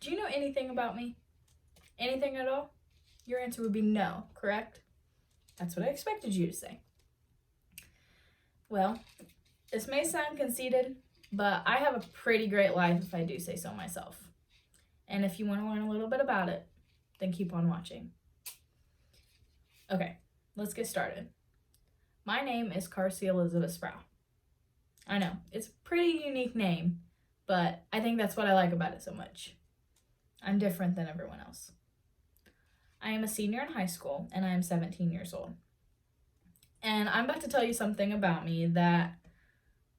Do you know anything about me? Anything at all? Your answer would be no, correct? That's what I expected you to say. Well, this may sound conceited, but I have a pretty great life if I do say so myself. And if you want to learn a little bit about it, then keep on watching. Okay, let's get started. My name is Karcy Elizabeth Sproul. I know, it's a pretty unique name, but I think that's what I like about it so much. I'm different than everyone else. I am a senior in high school, and I am 17 years old. And I'm about to tell you something about me that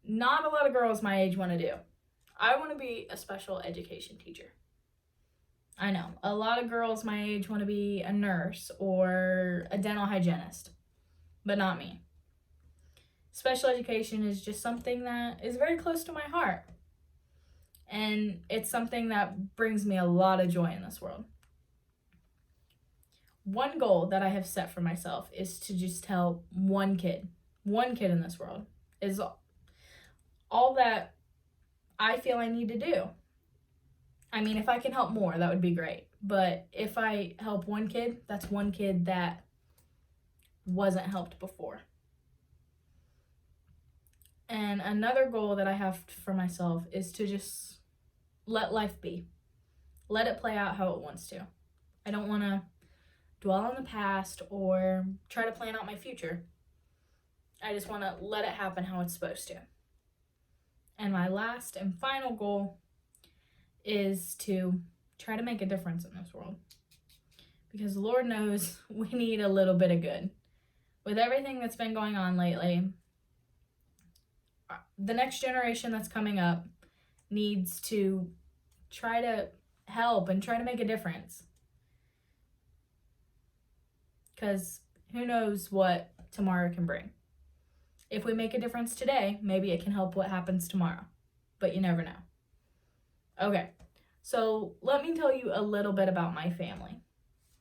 not a lot of girls my age want to do. I want to be a special education teacher. I know, a lot of girls my age want to be a nurse or a dental hygienist, but not me. Special education is just something that is very close to my heart. And it's something that brings me a lot of joy in this world. One goal that I have set for myself is to just help one kid in this world is all that I feel I need to do. I mean, if I can help more, that would be great. But if I help one kid, that's one kid that wasn't helped before. And another goal that I have for myself is to just let life be. Let it play out how it wants to. I don't want to dwell on the past or try to plan out my future. I just want to let it happen how it's supposed to. And my last and final goal is to try to make a difference in this world. Because Lord knows we need a little bit of good. With everything that's been going on lately, the next generation that's coming up needs to try to help and try to make a difference. Because who knows what tomorrow can bring. If we make a difference today, maybe it can help what happens tomorrow. But you never know. Okay, so let me tell you a little bit about my family.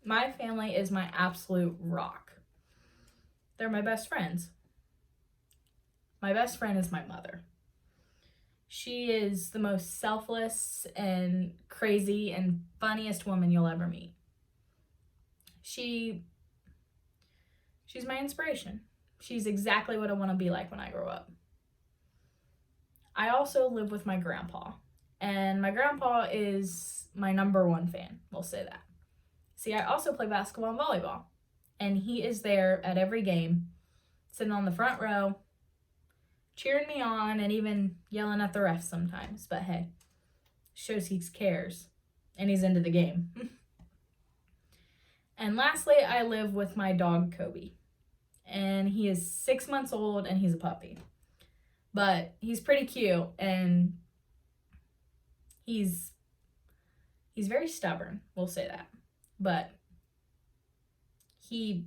My family is my absolute rock. They're my best friends. My best friend is my mother. She is the most selfless and crazy and funniest woman you'll ever meet. She's my inspiration. She's exactly what I want to be like when I grow up. I also live with my grandpa, and my grandpa is my number one fan, we'll say that. See, I also play basketball and volleyball, and he is there at every game, sitting on the front row, cheering me on, and even yelling at the refs sometimes. But hey, shows he cares, and he's into the game. And lastly, I live with my dog, Kobe. And he is 6 months old, and he's a puppy. But he's pretty cute, and he's very stubborn, we'll say that. But he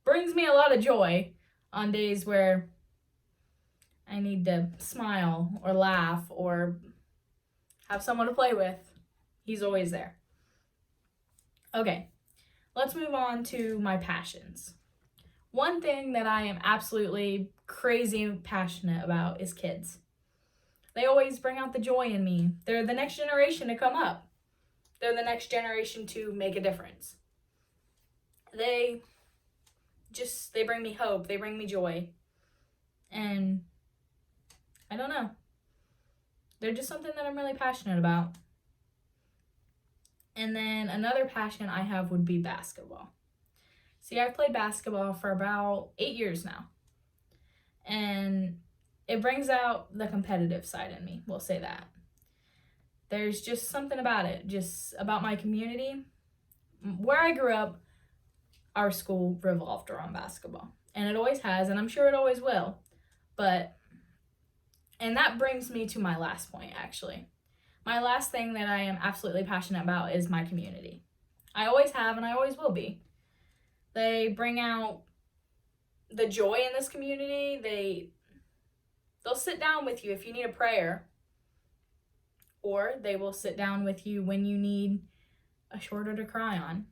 brings me a lot of joy on days where I need to smile or laugh or have someone to play with. He's always there. Okay, let's move on to my passions. One thing that I am absolutely crazy passionate about is kids. They always bring out the joy in me. They're the next generation to come up. They're the next generation to make a difference. They bring me hope. They bring me joy. And I don't know. They're just something that I'm really passionate about. And then another passion I have would be basketball. See, I've played basketball for about 8 years now. And it brings out the competitive side in me, we'll say that. There's just something about it, just about my community. Where I grew up, our school revolved around basketball. And it always has, and I'm sure it always will. And that brings me to my last point, actually. My last thing that I am absolutely passionate about is my community. I always have, and I always will be. They bring out the joy in this community. They'll sit down with you if you need a prayer. Or they will sit down with you when you need a shoulder to cry on.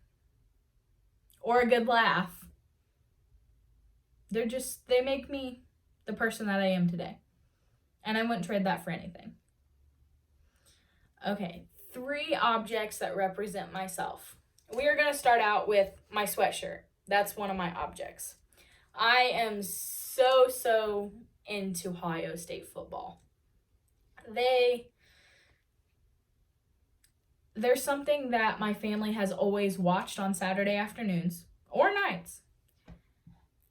Or a good laugh. They make me the person that I am today. And I wouldn't trade that for anything. Okay, 3 objects that represent myself. We are going to start out with my sweatshirt. That's one of my objects. I am so into Ohio State football. There's something that my family has always watched on Saturday afternoons or nights,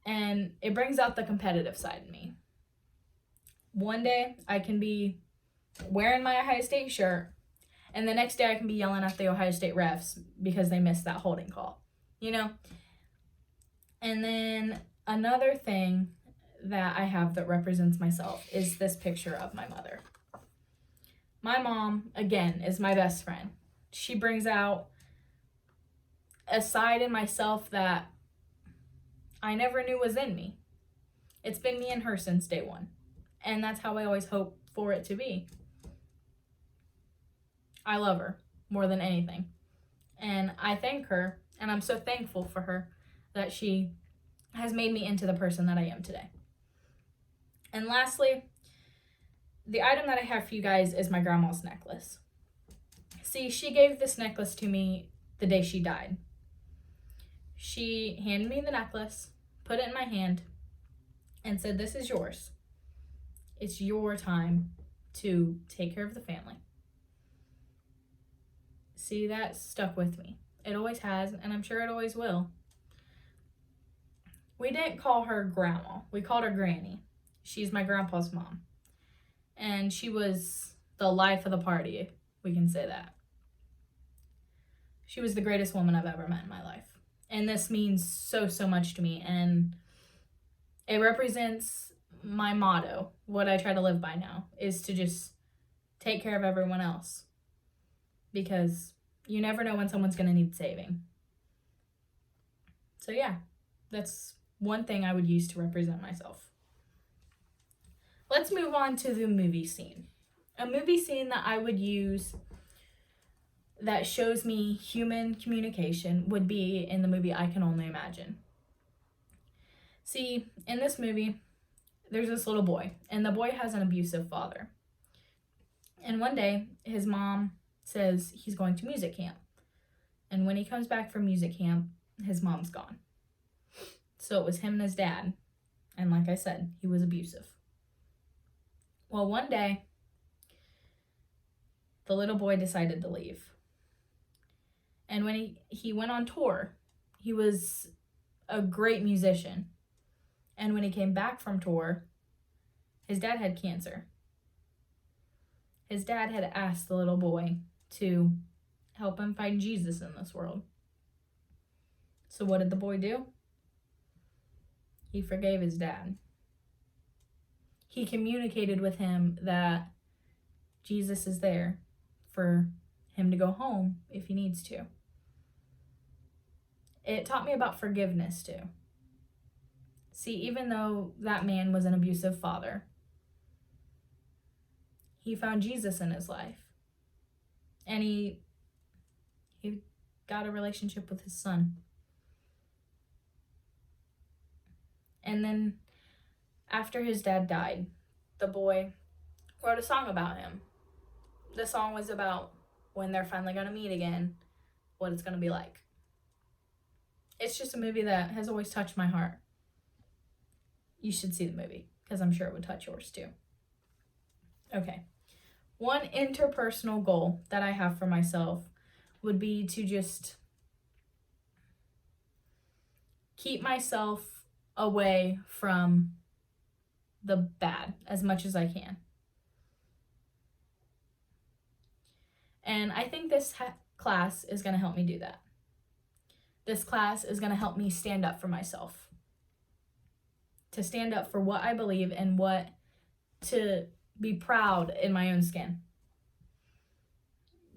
and it brings out the competitive side in me. One day I can be wearing my Ohio State shirt, and the next day I can be yelling at the Ohio State refs because they missed that holding call, you know? And then another thing that I have that represents myself is this picture of my mother. My mom, again, is my best friend. She brings out a side in myself that I never knew was in me. It's been me and her since day one. And that's how I always hope for it to be. I love her more than anything. And I thank her, and I'm so thankful for her that she has made me into the person that I am today. And lastly, the item that I have for you guys is my grandma's necklace. See, she gave this necklace to me the day she died. She handed me the necklace, put it in my hand, and said, "This is yours. It's your time to take care of the family." See, that stuck with me. It always has, and I'm sure it always will. We didn't call her grandma. We called her Granny. She's my grandpa's mom. And she was the life of the party, we can say that. She was the greatest woman I've ever met in my life. And this means so much to me. And it represents my motto. What I try to live by now is to just take care of everyone else. Because you never know when someone's going to need saving. So yeah, that's one thing I would use to represent myself. Let's move on to the movie scene. A movie scene that I would use that shows me human communication would be in the movie I Can Only Imagine. See, in this movie, there's this little boy, and the boy has an abusive father. And one day, his mom says he's going to music camp. And when he comes back from music camp, his mom's gone. So it was him and his dad. And like I said, he was abusive. Well, one day, the little boy decided to leave. And when he went on tour, he was a great musician. And when he came back from tour, his dad had cancer. His dad had asked the little boy to help him find Jesus in this world. So what did the boy do? He forgave his dad. He communicated with him that Jesus is there for him to go home if he needs to. It taught me about forgiveness too. See, even though that man was an abusive father, he found Jesus in his life. And he got a relationship with his son. And then after his dad died, the boy wrote a song about him. The song was about when they're finally going to meet again, what it's going to be like. It's just a movie that has always touched my heart. You should see the movie, because I'm sure it would touch yours too. Okay. One interpersonal goal that I have for myself would be to just keep myself away from the bad as much as I can. And I think this class is going to help me do that. This class is going to help me stand up for myself. To stand up for what I believe and to be proud in my own skin.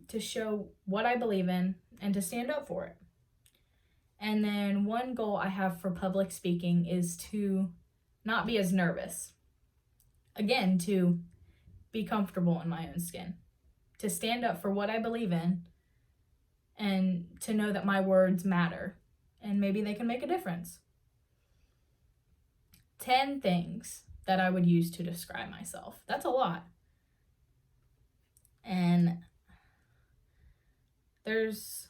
To show what I believe in and to stand up for it. And then one goal I have for public speaking is to not be as nervous. Again, to be comfortable in my own skin. To stand up for what I believe in and to know that my words matter and maybe they can make a difference. 10 things that I would use to describe myself. That's a lot. And there's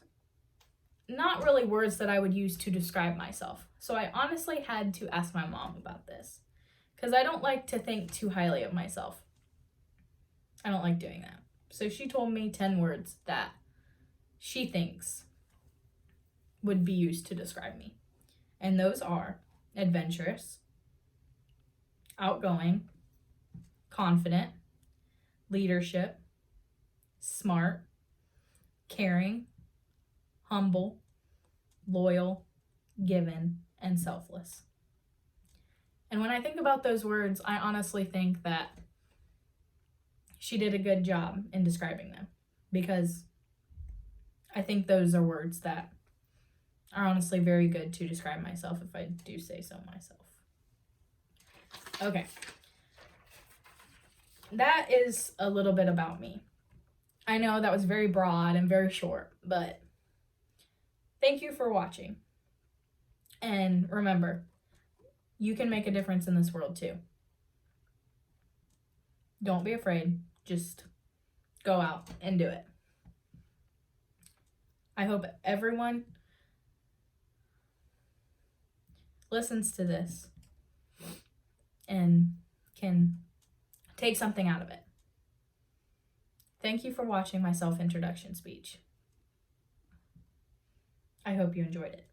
not really words that I would use to describe myself. So I honestly had to ask my mom about this because I don't like to think too highly of myself. I don't like doing that. So she told me 10 words that she thinks would be used to describe me. And those are adventurous, outgoing, confident, leadership, smart, caring, humble, loyal, given, and selfless. And when I think about those words, I honestly think that she did a good job in describing them, because I think those are words that are honestly very good to describe myself, if I do say so myself. Okay. That is a little bit about me. I know that was very broad and very short, but thank you for watching. And remember, you can make a difference in this world too. Don't be afraid. Just go out and do it. I hope everyone listens to this and can take something out of it. Thank you for watching my self-introduction speech. I hope you enjoyed it.